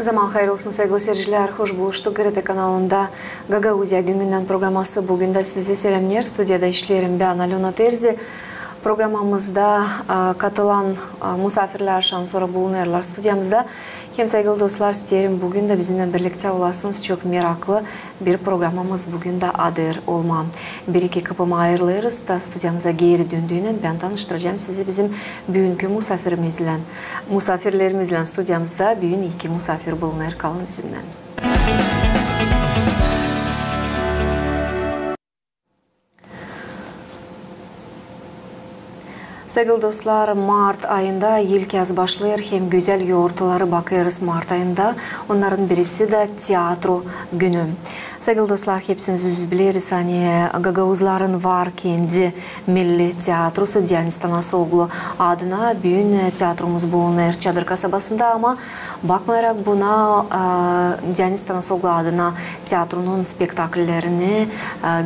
Zaman hayır olsun sevgili seyirciler. Hoş buluştuk. GRT kanalında Gagauzya gününden programması. Bugün de sizi selamlar. Stüdyoda işlerim ben Alona Terzi. Programımızda katılan misafirler şansora bulunurlar stüdyamızda. Hem sevgili dostlar isterim bugün de bizimle birlikte olasınız. Çok meraklı bir programımız bugün de adır olma. Bir iki kapıma ayrılırız da stüdyamıza geri döndüğünün ben tanıştıracağım sizi bizim bugünkü misafirlerimizle stüdyamızda bugün iki misafir bulunur. Kalın bizimle. Sevgili dostlar, Mart ayında ilk kez başlayır hem güzel yoğurtları bakarız Mart ayında. Onların birisi de tiyatro günü. Sevgili dostlar, hepsimiz biliriz hani Gagauzların var kendi milli tiyatrosu Diyanis Tanasoglu adına büyük tiyatromuz bulunur Çadır kasabasında ama bakmayarak buna Diyanis Tanasoglu adına tiyatronun spektaküllerini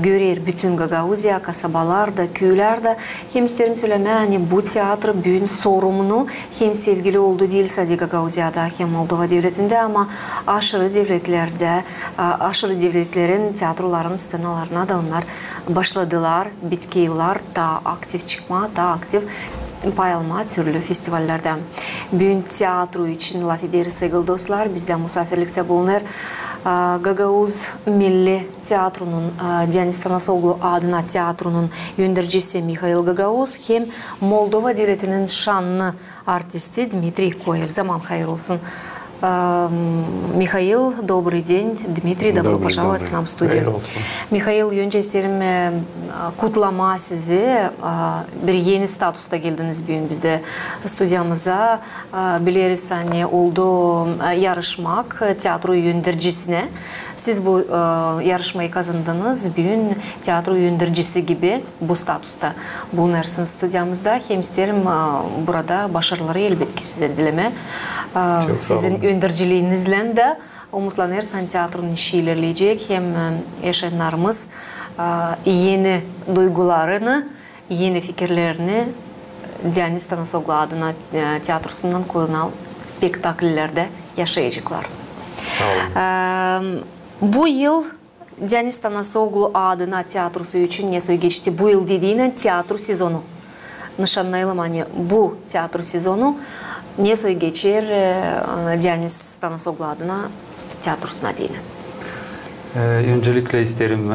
görür bütün Gagauzya kasabalarda, köylerde. Hem isterim söyleme hani bu tiyatro büyük sorumlu hem sevgili oldu değil sadece Gagauzya'da hem Moldova devletinde ama aşırı devletlerin tiyatroların scenalarına da onlar başladılar. Bitki yıllar daha aktif çıkma, daha aktif pay alma türlü festivallerde. Büyük tiyatro için laf ederiz sevgili dostlar. Bizden misafirlikte bulunur. Gagauz Milli Tiyatro'nun Diyanis Tanasoglu adına tiyatronun yöndericisi Mikhail Gagauz hem Moldova devletinin şanlı artisti Dmitri Koyev. Zaman hayır olsun. Михаил, добрый день. Dmitri, добро пожаловать к нам в студию. Михаил, önce isterim kutlama sizi. Bir yeni statusta geldiniz bugün bizde stüdyamıza. Biliriz hani oldu yarışmak tiyatro yöndericisine. Siz bu yarışmayı kazandınız. Bugün tiyatro yöndericisi gibi bu statusta bulunarsınız stüdyamızda. Hem isterim burada başarıları elbette size dileme. Sizin yöndericiliğinizle de umutlanırız hani tiyatronun işi ilerleyecek. Hem yaşayanlarımız yeni duygularını, yeni fikirlerini Diyanis Tanasoglu adına tiyatrosundan koyulan spektaküllerde yaşayacaklar. Bu yıl Diyanis Tanasoglu adına tiyatrosu için ne geçti? Bu yıl dediğinin tiyatro sezonu. Nişanlayalım hani bu tiyatro sezonu ne geçer Diyanis Tanasoglu adına tiyatrosuna değil. Öncelikle isterim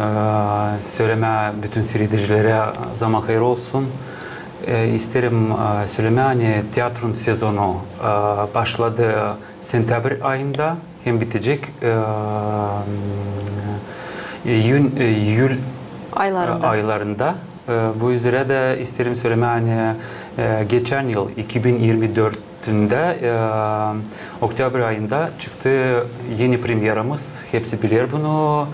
söyleme bütün seyredicilere zaman hayır olsun. İsterim söyleme hani tiyatronun sezonu başladı sentabr ayında hem bitecek Eylül aylarında. Bu üzere de isterim söyleme hani geçen yıl 2024'ünde Oktyabr ayında çıktı yeni premierimiz. Hepsi bilir bunu.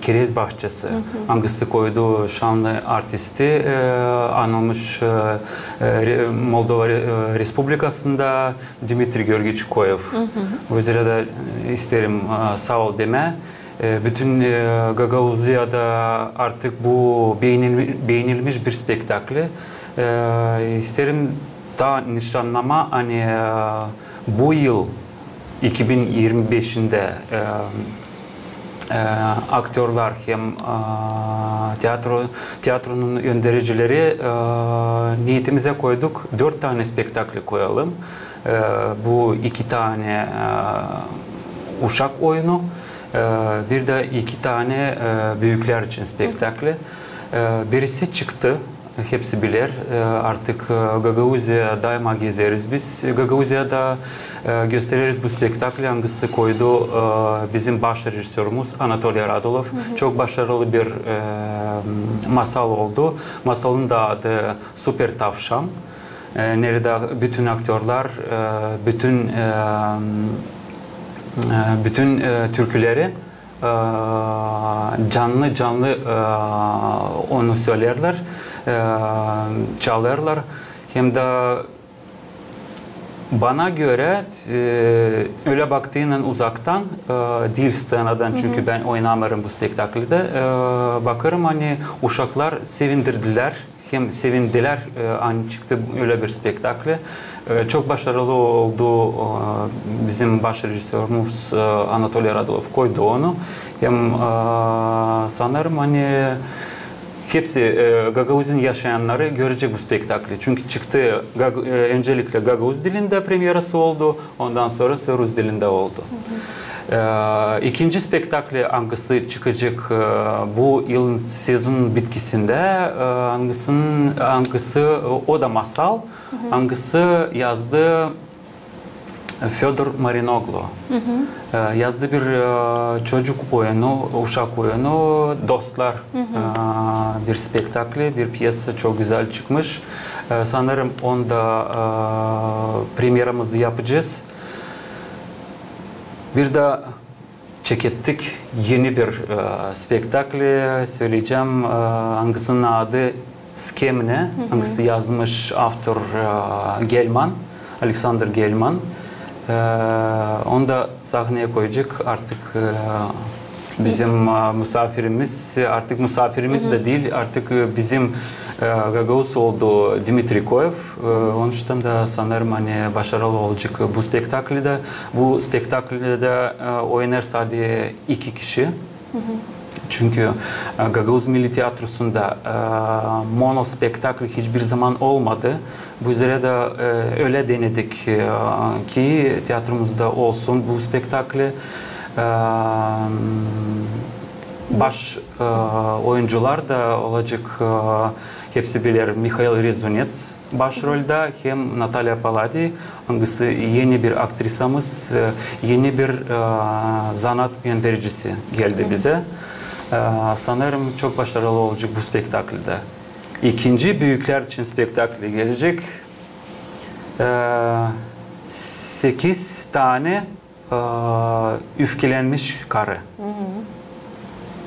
Kerez Bahçesi. Hangisi koydu şanlı artisti anılmış Moldova Respublikası'nda Dmitri Georgievich Koyev. Bu üzere de isterim sağ ol deme. Bütün Gagauzya'da artık bu beğenilmiş bir spektakli. İsterim daha nişanlama hani bu yıl 2025'inde aktörler hem tiyatronun yöndericileri niyetimize koyduk 4 tane spektakli koyalım. Bu 2 tane uşak oyunu. Bir de 2 tane büyükler için spektakli. Birisi çıktı. Hepsi bilir. Artık Gagauzya daima gezeriz biz. Gagauzya'da gösteririz bu spektakli. Hangisi koydu bizim baş rejisörümüz Anatoliy Radulov. Çok başarılı bir masal oldu. Masalın da adı Süper Tavşan. Nerede bütün aktörler, bütün türküleri canlı onu söylerler, çalarlar. Hem de bana göre öyle baktığından uzaktan değil scenadan çünkü ben oynamıyorum bu spektaklide bakarım hani uşaklar sevindirdiler hem sevindiler hani çıktı öyle bir spektakli çok başarılı oldu. Bizim baş rejisörümüz Anatoly Radulov koydu onu. Hem sanırım hani hepsi Gagauz'un yaşayanları görecek bu spektakli. Çünkü çıktı öncelikle Gagauz dilinde premierası oldu. Ondan sonrası Rus dilinde oldu. İkinci spektakli hangisi çıkacak bu yılın sezonun bitkisinde hangisi o da masal, hangisi yazdı Fyodor Marinoglu. Yazdı bir çocuk oyunu, uşak oyunu, Dostlar bir spektakli, bir piyasa çok güzel çıkmış. Sanırım onda premierimizi yapacağız. Bir de çekettik yeni bir spektakli söyleyeceğim. Hangisinin adı Skemne, hangisi yazmış author Gelman, Alexander Gelman. Onu da sahneye koyacak artık bizim misafirimiz, artık misafirimiz de değil, artık bizim Gagauz oldu Dmitri Koyev. Onun için de sanırım hani başarılı olacak bu spektaklide. Bu spektaklide oynar sadece 2 kişi. Çünkü Gagauz Milli Tiyatrosu'nda mono spektakl hiçbir zaman olmadı. Bu üzere de öyle denedik ki tiyatromuzda olsun bu spektakli. Baş oyuncular da olacak, hepsi bilir, Mikhail Rezunets başrolde, hem Natalya Paladi, hangisi yeni bir aktrisamız, yeni bir zanat yöntericisi geldi bize. Sanırım çok başarılı olacak bu spektaklde. İkinci büyükler için spektakli gelecek. 8 tane üfkelenmiş karı.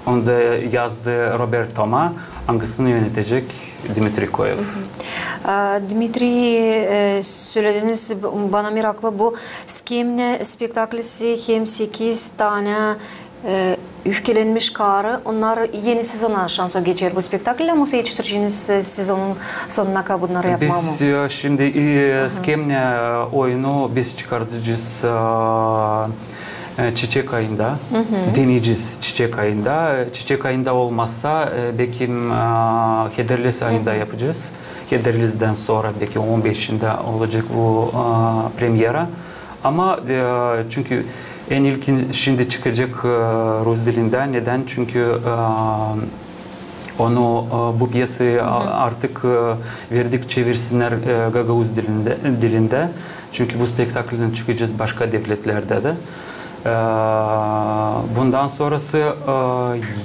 Onu da yazdı Robert Toma, hangisini yönetecek Dmitri Koyev. Dmitri, söylediğiniz bana meraklı, bu Skemne spektaklisi hem 8 tane üfkelenmiş karı, onlar yeni sezona şansı geçer bu spektaklle mi? Yetiştireceğiniz sezonun sonuna kadar bunları yapma mı? Biz şimdi Skemne oyunu biz çıkartacağız Çiçek ayında, deneyeceğiz Çiçek ayında. Çiçek ayında olmazsa belki Hederlis ayında yapacağız. Hederlis'den sonra belki 15'inde olacak bu premiera. Ama çünkü en ilkin şimdi çıkacak Rus dilinde. Neden? Çünkü onu bu piyasayı artık verdik, çevirsinler Gagauz dilinde. Çünkü bu spektaklden çıkacağız başka devletlerde de. Bundan sonrası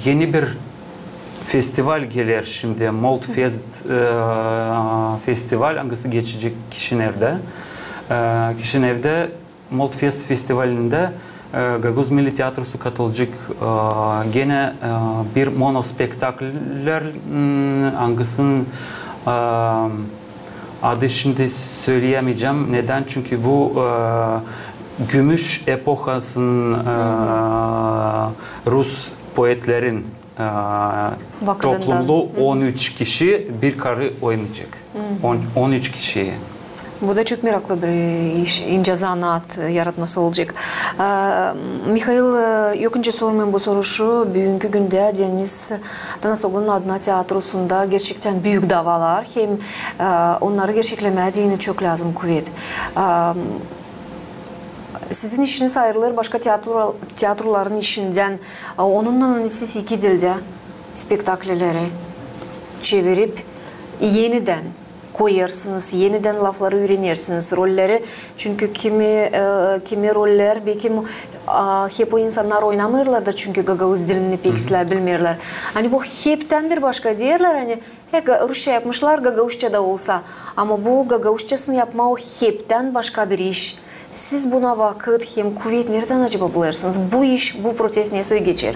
yeni bir festival gelir şimdi. Moldfest festival hangisi geçecek Kişinev'de. Kişinev'de Moldfest festivalinde Gagauz Milli Tiyatrosu katılacak. Gene bir monospektakller hangisinin adı şimdi söyleyemeyeceğim. Neden? Çünkü bu Gümüş epohasının Rus poetlerin topluluğu 13 kişi bir karı oynayacak. 13 kişiyi. Bu da çok meraklı bir iş, ince zanaat yaratması olacak. Mikhail, yokunca sormayın bu soru şu, bugünkü günde Deniz Danasoglu'nun adına tiyatrosunda gerçekten büyük davalar, hem onları gerçeklemeye yine çok lazım kuvvet. Sizin işiniz ayrılır başka tiyatroların işinden. Onunla siz 2 dilde spektakleleri çevirip yeniden koyarsınız, yeniden lafları öğrenirsiniz, rolleri. Çünkü kimi roller belki hep o insanlar oynamıyorlar da çünkü Gagauz dilini pek bilmiyorlar. Hani bu hepten bir başka diyorlar, hani Rusça yapmışlar Gagauzca da olsa, ama bu Gagauzcasını yapma o hepten başka bir iş. Siz buna vakit hem kuvvet nereden acaba bularsınız? Bu iş, bu proses nasıl geçer?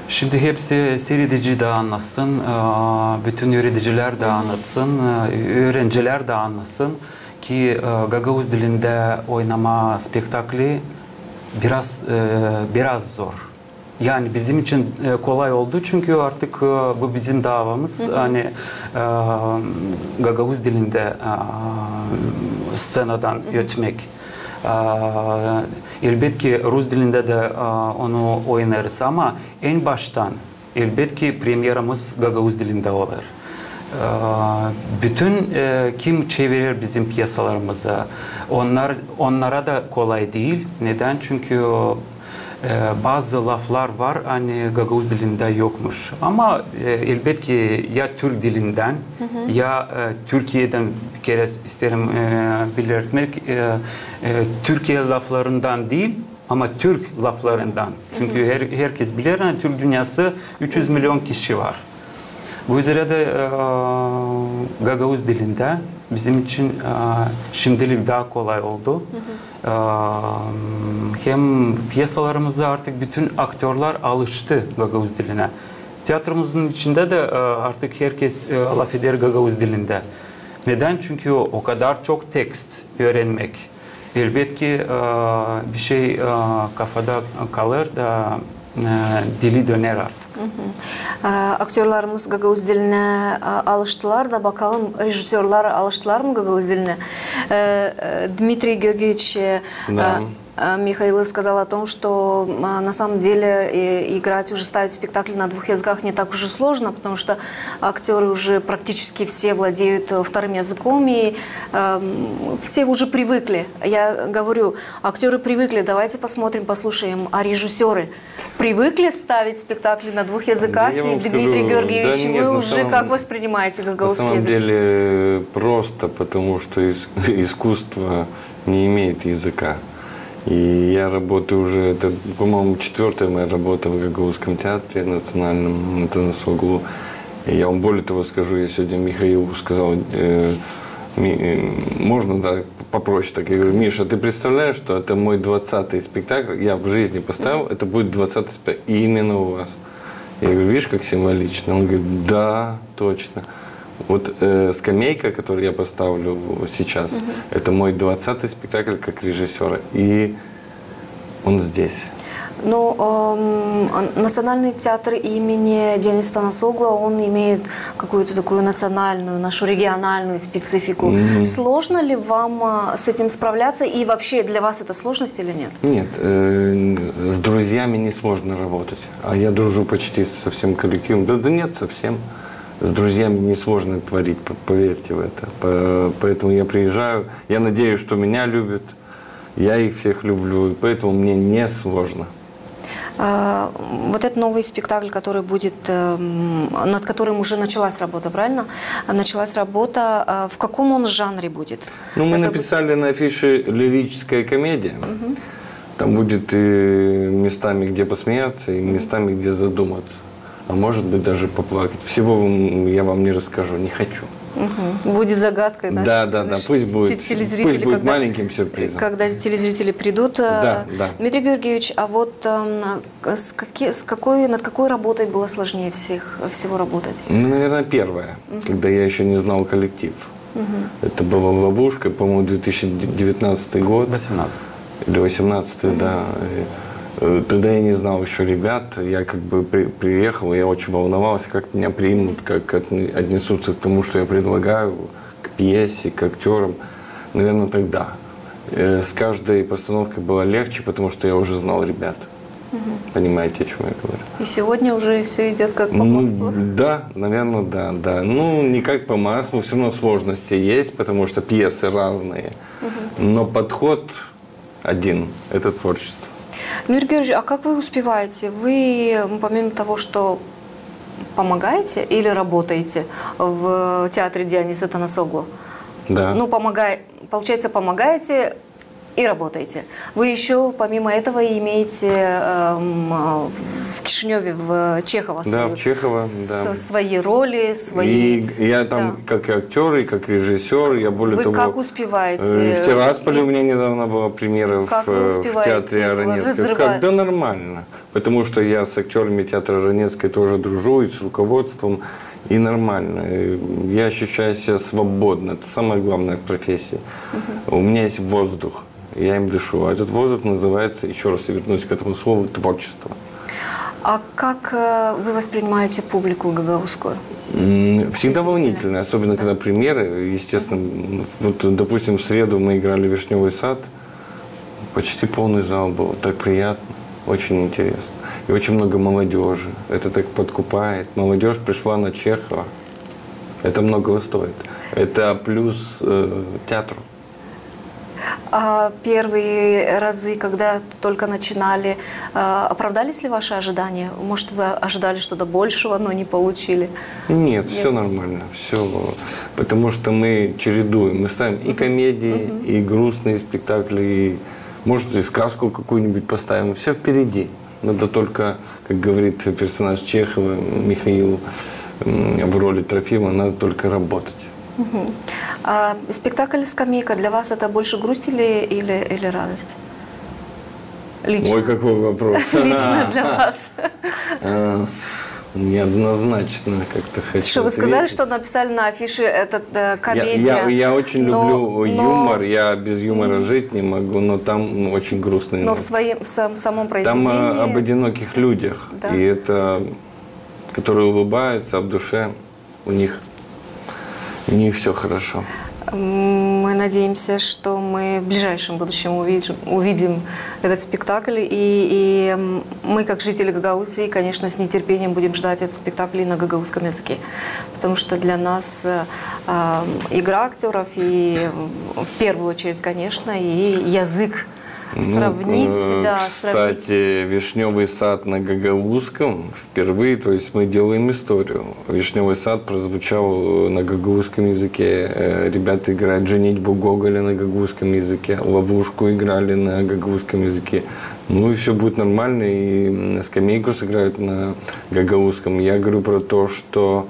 Şimdi hepsi seyredici de anlasın, bütün öğreticiler de anlatsın, öğrenciler de anlasın ki Gagauz dilinde oynama spektakli biraz zor. Yani bizim için kolay oldu çünkü artık bu bizim davamız. Hani Gagauz dilinde scenadan ötmek. Elbette Rus dilinde de onu oynarız ama en baştan elbette premierimiz Gagavuz dilinde olur. Bütün kim çevirir bizim piyasalarımızı, onlara da kolay değil. Neden? Çünkü bazı laflar var hani Gagavuz dilinde yokmuş. Ama elbette ya Türk dilinden ya Türkiye'den bir kere isterim belirtmek Türkiye laflarından değil ama Türk laflarından. Çünkü herkes bilir hani Türk dünyası 300 milyon kişi var. Bu üzere de Gagavuz dilinde bizim için şimdilik daha kolay oldu. Hem piyasalarımıza artık bütün aktörler alıştı Gagavuz diline. Tiyatromuzun içinde de artık herkes laf eder Gagavuz dilinde. Neden? Çünkü o kadar çok tekst öğrenmek. Elbette bir şey kafada kalır da dili döner artık. Aktörlerimiz Gagavuz diline alıştılar da bakalım rejissörler alıştılar mı Gagavuz diline? Дмитрий Георгиевич, Михаил сказал о том, что на самом деле играть, уже ставить спектакли на двух языках не так уж и сложно, потому что актеры уже практически все владеют вторым языком, и все уже привыкли. Я говорю, актеры привыкли, давайте посмотрим, послушаем, а режиссеры привыкли ставить спектакли на двух языках? И, Дмитрий Георгиевич, да нет, вы уже как воспринимаете гагаузский язык? На самом деле просто, потому что искусство не имеет языка. И я работаю уже, это, по-моему, 4-я моя работа в Гагаузском театре национальном, на Танасоглу. И я вам более того скажу, я сегодня Михаилу сказал, можно, да, попроще так. Я говорю, Миша, ты представляешь, что это мой 20-й спектакль, я в жизни поставил, это будет 20-й спектакль, и именно у вас. Я говорю, видишь, как символично? Он говорит, да, точно. Вот «Скамейка», которую я поставлю сейчас, это мой 20-й спектакль как режиссера, и он здесь. Ну, Национальный театр имени Дениса Танасоглу, он имеет какую-то такую национальную, нашу региональную специфику. Сложно ли вам с этим справляться, и вообще для вас это сложность или нет? Нет, с друзьями не сложно работать, а я дружу почти со всем коллективом. Да нет, совсем. С друзьями несложно творить, поверьте в это. Поэтому я приезжаю, я надеюсь, что меня любят, я их всех люблю, и поэтому мне не сложно. Вот этот новый спектакль, который будет, над которым уже началась работа, правильно? Началась работа. В каком он жанре будет? Ну, мы написали на афише «Лирическая комедия». Там будет и местами, где посмеяться, и местами, где задуматься. А может быть, даже поплакать. Всего я вам не расскажу, не хочу. Будет загадкой, да? Да. Пусть будет маленьким сюрпризом. Когда телезрители придут. Да. Дмитрий Георгиевич, а вот над какой работой было сложнее всего работать? Ну, наверное, первая, когда я еще не знал коллектив. Это была «Ловушка», по-моему, 2019 год. 18. Или 18, да. Тогда я не знал еще ребят, я как бы приехал, я очень волновался, как меня примут, как отнесутся к тому, что я предлагаю, к пьесе, к актерам. Наверное, тогда. С каждой постановкой было легче, потому что я уже знал ребят. Понимаете, о чем я говорю? И сегодня уже все идет как по маслу? Да, наверное, да. Ну, не как по маслу, все равно сложности есть, потому что пьесы разные. Но подход один – это творчество. Дмитрий Георгиевич, а как вы успеваете? Вы, помимо того, что помогаете или работаете в театре Дениса Танасоглу? Да. Ну, получается, помогаете и работаете. Вы еще, помимо этого, имеете в Кишиневе, в Чехово, в Чехово, свои роли, свои... И я там как и актер, и как режиссер, я более того... Вы как успеваете? В Тирасполе у меня недавно была премьера в театре Аронецкой. Да нормально, потому что я с актерами театра Аронецкой тоже дружу, и с руководством, и нормально. Я ощущаю себя свободно, это самая главная профессия. У меня есть воздух. Я им дышу. А этот воздух называется, еще раз я вернусь к этому слову, творчество. А как вы воспринимаете публику гагаузскую? Всегда волнительно, особенно когда премьеры. Естественно, вот, допустим, в среду мы играли «Вишневый сад». Почти полный зал был. Так приятно, очень интересно. И очень много молодежи. Это так подкупает. Молодежь пришла на Чехова. Это многого стоит. Это плюс театру. А первые разы, когда только начинали, оправдались ли ваши ожидания? Может, вы ожидали что-то большего, но не получили? Нет, все нормально. Все. Потому что мы чередуем. Мы ставим и комедии, и грустные спектакли, и, может, и сказку какую-нибудь поставим. Все впереди. Надо только, как говорит персонаж Чехова, Михаил, в роли Трофима, надо только работать. А спектакль «Скамейка» для вас это больше грусть или радость? Лично. Ой, какой вопрос. Лично для вас. Неоднозначно как-то хочу. Что вы сказали, что написали на афише этот комедия? Я очень люблю юмор, я без юмора жить не могу, но там очень грустный. Но в самом произведении? Там об одиноких людях, да. И это, которые улыбаются, а в душе у них не все хорошо. Мы надеемся, что мы в ближайшем будущем увидим этот спектакль. И мы, как жители Гагаузии, конечно, с нетерпением будем ждать этот спектакль на гагаузском языке. Потому что для нас игра актеров и, в первую очередь, конечно, и язык. Сравнить, кстати, «Вишневый сад» на гагаузском впервые, то есть мы делаем историю. «Вишневый сад» прозвучал на гагаузском языке. Ребята играют «Женитьбу Гоголя» на гагаузском языке, «Ловушку» играли на гагаузском языке. Ну и все будет нормально, и «Скамейку» сыграют на гагаузском. Я говорю про то, что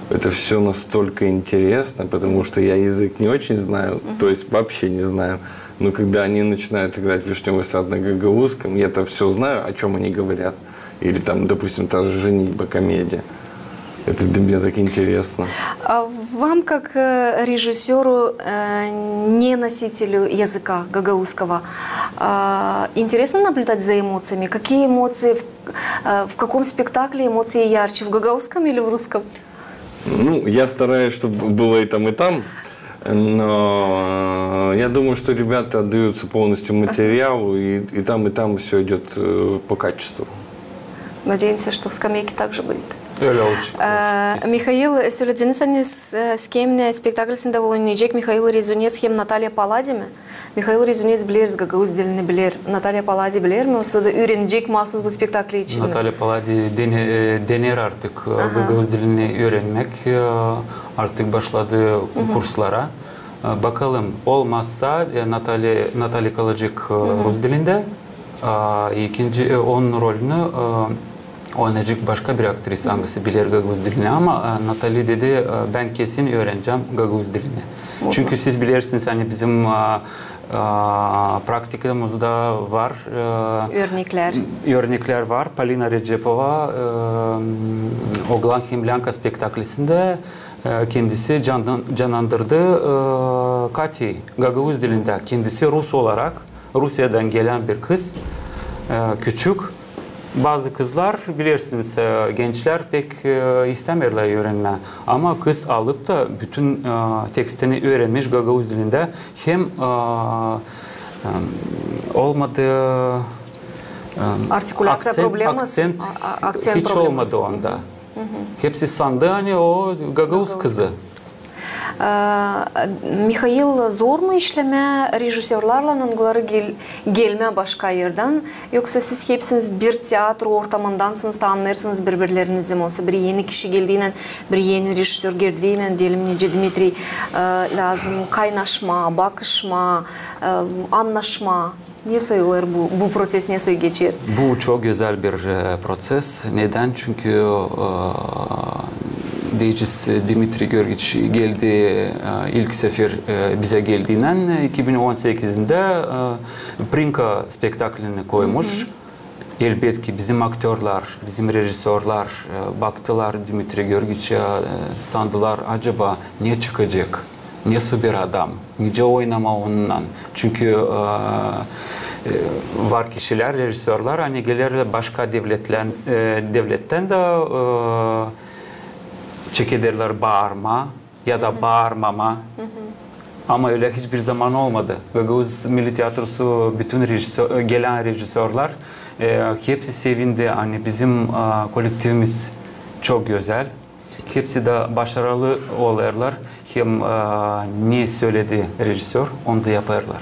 это все настолько интересно, потому что я язык не очень знаю, то есть вообще не знаю. Но когда они начинают играть «Вишневый сад» на гагаузском, я-то все знаю, о чем они говорят. Или там, допустим, та же «Женитьба», комедия. Это для меня так интересно. А вам, как режиссеру, не носителю языка гагаузского, интересно наблюдать за эмоциями? Какие эмоции, в каком спектакле эмоции ярче, в гагаузском или в русском? Ну, я стараюсь, чтобы было и там, но я думаю, что ребята отдаются полностью материалу, и там все идет по качеству. Надеемся, что в «Скамейке» также будет. Михаил söylediğiniz с кем спектакльсinde oynayacak Михаил Резунец hem Наталья Паллади mi? Михаил Резунец biliriz, Gagavuz dilini bilir. Наталья Паллади bilir mi? O da öğrenecek mahsus bu spektakli için mi? Наталья Паллади dener artık Gagavuz dilini öğrenmek. Artık başladı kurslara. Bakalım olmazsa Наталья kalacak Rus dilinde. İkinci onun rolünü oynayacak başka bir aktris hangisi bilir Gagavuz dilini, ama Natali dedi ben kesin öğreneceğim Gagavuz dilini. Çünkü siz bilirsiniz hani bizim praktikamızda var. Örnekler var. Polina Recepova Oğlan Himlyanka spektaklisinde kendisi canlandırdı Kati Gagavuz dilinde. Kendisi Rus olarak, Rusya'dan gelen bir kız, küçük. Bazı kızlar bilirsiniz, gençler pek istemiyorlar öğrenme. Ama kız alıp da bütün tekstini öğrenmiş Gagavuz dilinde. Hem olmadığı artikülasyon problemi, aksen hiç olmadı onda. Hepsi sandı hani o Gagavuz kızı. Михаил, зор mu işleme rejissörlerle ыңгылары gelme başka yerden, yoksa siz hepsiniz bir tiyatro ortamındansınız, tanırsınız birbirlerinizi mi? Olsa bir yeni kişi geldiğinden, bir yeni rejissör geldiğinden diyelim nece Dimitri lazım kaynaşma, bakışma, anlaşma. Nasıl olur bu proses, nasıl geçer? Bu çok güzel bir proses. Neden? Çünkü Diyeceğiz Dimitri Görgiç geldi ilk sefer bize geldiğinden 2018'de Prinka spektaklini koymuş. Elbette ki bizim aktörler, bizim rejisörler baktılar Dimitri Görgiç'e, sandılar acaba ne çıkacak, nasıl bir adam, nice oynama onunla. Çünkü var kişiler, rejisörler hani gelirler başka devletten de çekederler bağırma ya da bağırmama. Ama öyle hiçbir zaman olmadı. Gagavuz Milli Tiyatrosu bütün gelen rejisörler hepsi sevindi. Hani bizim kolektifimiz çok güzel. Hepsi de başarılı oluyorlar. Hem ne söyledi rejisör onu da yaparlar.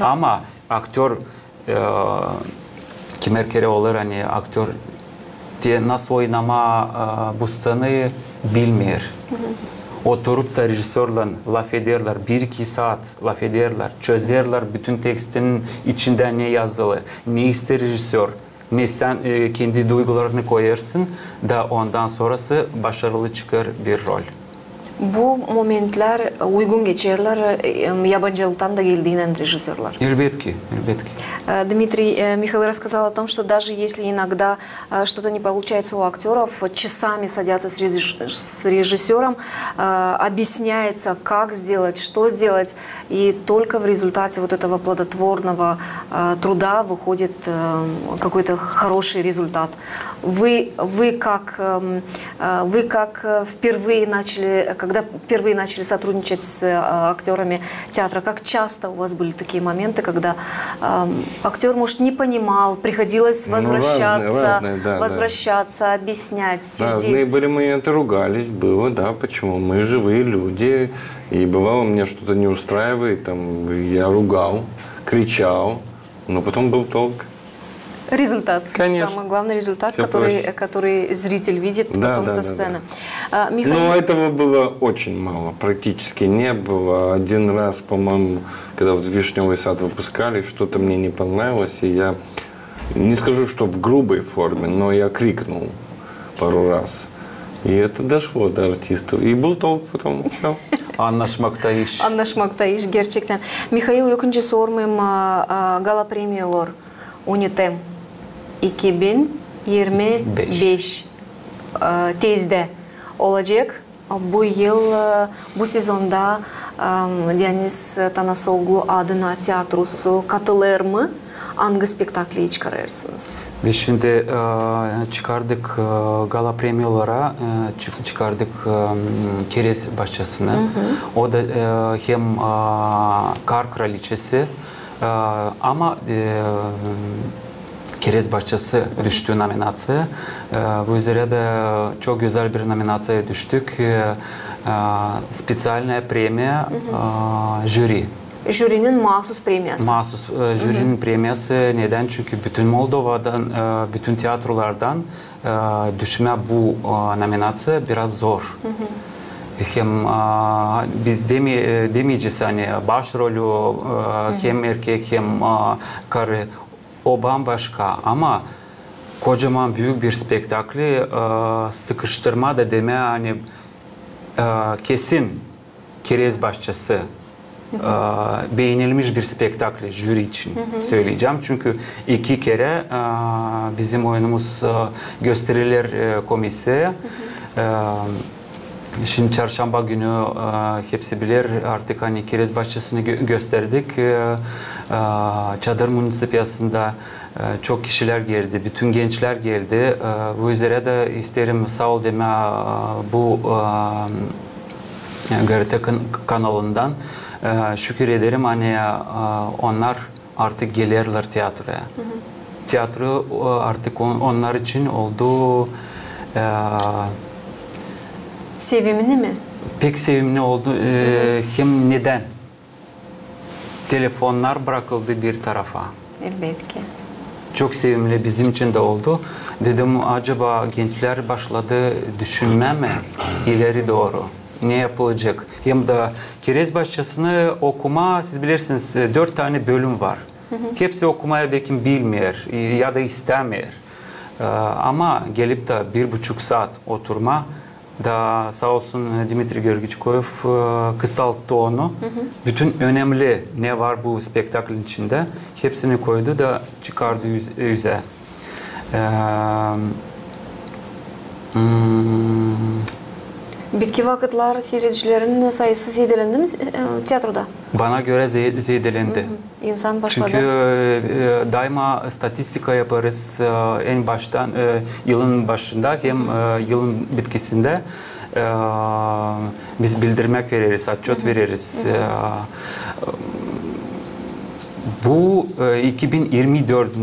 Ama aktör kimer kere olur hani aktör diye nasıl oynama bu sahneyi bilmiyor. Oturup da rejisörle laf ederler, 1-2 saat laf ederler, çözerler bütün tekstin içinde ne yazılı, ne ister rejisör, ne sen kendi duygularını koyarsın da ondan sonrası başarılı çıkar bir rol. Bu momentler uygun geçerler yabancılıktan da geldiğinden режиссерлар. Elbette, elbette. Дмитрий, Михаил рассказал о том, что даже если иногда что-то не получается у актеров, часами садятся с режиссером, объясняется, как сделать, что сделать, и только в результате вот этого плодотворного труда выходит какой-то хороший результат. Вы как впервые начали, когда впервые начали сотрудничать с актерами театра, как часто у вас были такие моменты, когда актер, может, не понимал, приходилось возвращаться, возвращаться, объяснять, сидеть? Разные были моменты, ругались, было, да, почему? Мы живые люди, и бывало, мне что-то не устраивает, там, я ругал, кричал, но потом был толк. Результат. Конечно. Самый главный результат, который зритель видит потом со сцены. Михаил... Но этого было очень мало, практически не было. Один раз, по-моему, когда вот «Вишневый сад» выпускали, что-то мне не понравилось, и я, не скажу, что в грубой форме, но я крикнул пару раз. И это дошло до артистов. И был толк потом. Все. Anlaşmakta iş. Anlaşmakta iş, gerçekten. Михаил, екінші sormayım, Gala Premialar UNITEM 2025 tezde olacak. Bu yıl, bu sezonda Deniz Tanasoglu adına tiyatrosu katılır mı? Hangi spektakli çıkarırsınız? Biz şimdi çıkardık gala premiyolara, çıkardık Kerez Bahçesi'ni. O da hem Kar Kraliçesi ama Kerez Bahçesi düştü nominasya. Bu üzere de çok güzel bir nominasyaya düştük. Spesialne premiya jüri. Jürinin mahsus premiyası. Mahsus jürinin premiyası neden? Çünkü bütün Moldova'dan, bütün tiyatrolardan düşme bu nominasya biraz zor. Hem biz demeyeceğiz hani başrolü hem erkek hem karı o bambaşka ama kocaman büyük bir spektakli sıkıştırma da deme hani kesin Kerez Bahçesi beğenilmiş bir spektakli jüri için söyleyeceğim. Çünkü 2 kere bizim oyunumuz gösterilir komiseye. Şimdi çarşamba günü hepsi bilir artık hani Kerez Bahçesi'ni gösterdik. Çadır Munisipiyası'nda çok kişiler geldi, bütün gençler geldi. Bu üzere de isterim sağ ol deme bu GRT kanalından. Şükür ederim hani onlar artık gelirler tiyatroya. Tiyatro artık onlar için oldu. Sevimli mi? Pek sevimli oldu. Hem neden? Telefonlar bırakıldı bir tarafa. Elbette. Çok sevimli bizim için de oldu. Dedim acaba gençler başladı düşünme mi ileri doğru? Ne yapılacak? Hem de Kerez Bahçesi'ni okuma, siz bilirsiniz 4 tane bölüm var. Hepsi okumaya belki bilmiyor ya da istemiyor. Ama gelip de 1,5 saat oturma da sağ olsun Dmitri Georgichkoyev kısalttı onu. Bütün önemli ne var bu spektaklin içinde hepsini koydu da çıkardı yüze. Bitki vakitler seyircilerin sayısı zedelendi mi tiyatroda? Bana göre zedelendi. İnsan başladı. Çünkü daima statistika yaparız en baştan, yılın başında hem yılın bitkisinde biz bildirmek veririz, atçot veririz. Bu 2024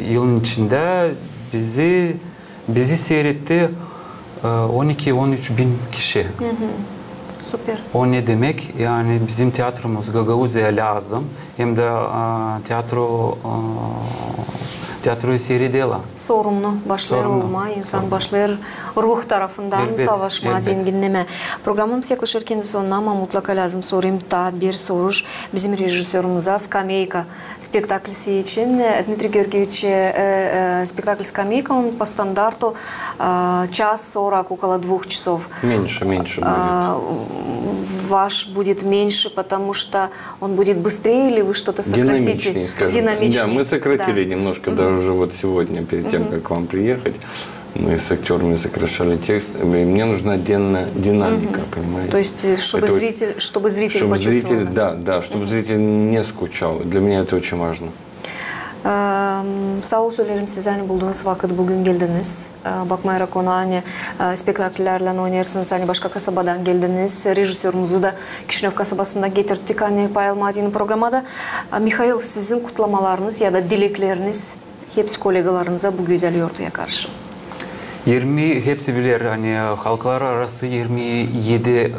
yılın içinde bizi seyretti 12-13 bin kişi. Süper. O ne demek? Yani bizim tiyatromuz Gagauzya'ya lazım. Hem de tiyatroyu seyrediyorlar. Sorumlu başlar olma, insan başlar ruh tarafından savaşma, zenginleme. Programımız yaklaşırken sonuna ama mutlaka lazım sorayım da bir soruş. Bizim rejisörümüze Скамейка spektaklisi için Dmitry Georgievich спектакль «Скамейка» он по стандарту час 40, около 2 часов. Меньше будет. Ваш будет меньше, потому что он будет быстрее, или вы что-то сократите? Динамичнее, скажем. Да, мы сократили немножко, даже вот сегодня, перед тем, как к вам приехать, мы с актерами сокращали текст. Мне нужна динамика, понимаете? То есть, чтобы зритель почувствовал. Да, чтобы зритель не скучал. Для меня это очень важно. Sağ ol söylerim size hani bulduğunuz vakit bugün geldiniz. Bakmayara konu hani spektakllerle oynarsınız hani başka kasabadan geldiniz. Rejisörümüzü de Kişinev kasabasında getirdik hani Payal Madi'nin programada. Mikhail sizin kutlamalarınız ya da dilekleriniz hepsi kolegalarınıza bu güzel yurtaya karşı. 20 hepsi bilir hani halklar arası 27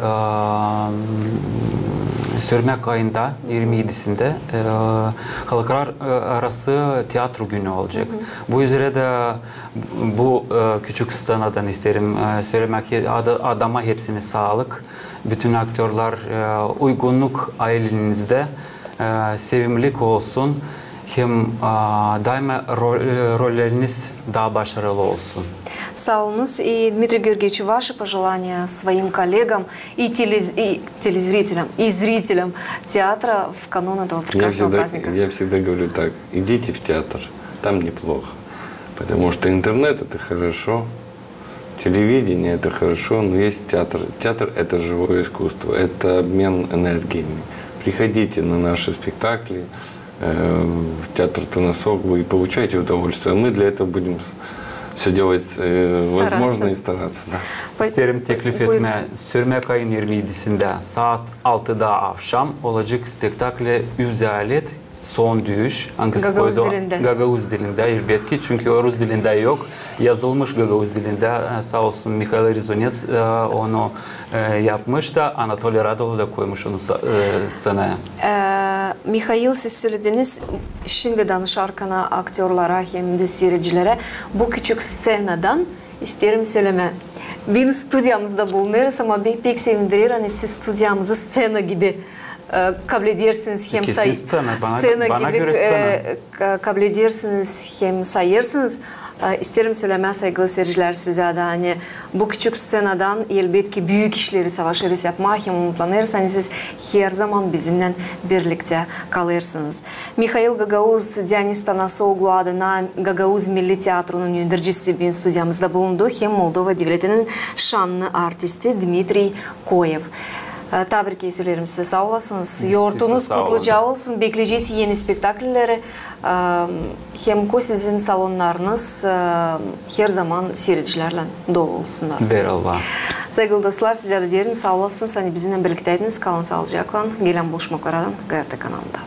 Sörmek ayında 27'sinde halklar arası tiyatro günü olacak. Bu üzere de bu küçük scanadan isterim söylemek adama hepsine sağlık. Bütün aktörler uygunluk ailenizde sevimlilik olsun. Hem daima rolleriniz daha başarılı olsun. Sağ olunuz. И, Дмитрий Георгиевич, ваши пожелания своим коллегам и телезрителям, и зрителям театра в канун этого прекрасного праздника? Я всегда говорю так, идите в театр, там неплохо. Потому что интернет – это хорошо, телевидение – это хорошо, но есть театр. Театр – это живое искусство, это обмен энергиями. Приходите на наши спектакли, в театр Танасок, вы получаете удовольствие. Мы для этого будем все делать возможно и стараться. Да. İsterim teklif etme. Sörmek ayın 27'sinde saat 6'da akşam olacak spektakle Üzalet son düğüş. Gagauz dilinde elbette çünkü Rus dilinde yok. Yazılmış Gagauz dilinde sağ olsun Mikhail Rizonets onu yapmış da Anatoly Radov da koymuş onu sana. Mikhail siz söylediniz şimdi danışarkana aktörlara hem de seyircilere bu küçük scenadan isterim söyleme. Benim stüdyamızda bulunuruz ama pek sevindirir hani siz stüdyamızı scena gibi kabul edersiniz hem scena gibi kabul edersiniz hem sayırsınız. İsterim söyleme saygılı seyirciler size de hani bu küçük scenadan elbette büyük işleri savaşırız yapmak hem umutlanırız. Hani siz her zaman bizimle birlikte kalırsınız. Mikhail Gagauz, Deniz Tanasoglu adına Gagauz Milli Tiyatro'nun yöneticisi bir stüdyamızda bulundu. Hem Moldova Devleti'nin şanlı artisti Dmitry Koyev. Tabrike söylerim size sağ olasınız. Yortunuz kutluca olsun. Bekleyeceğiz yeni spektaklleri. Hem ko sizin salonlarınız her zaman seyircilerle dolu olsunlar. Berallah. Saygılı dostlar size de derim sağ olasınız. Hani bizimle birlikteydiniz. Kalın sağlıcakla. Gelen buluşmaklardan GRT kanalında.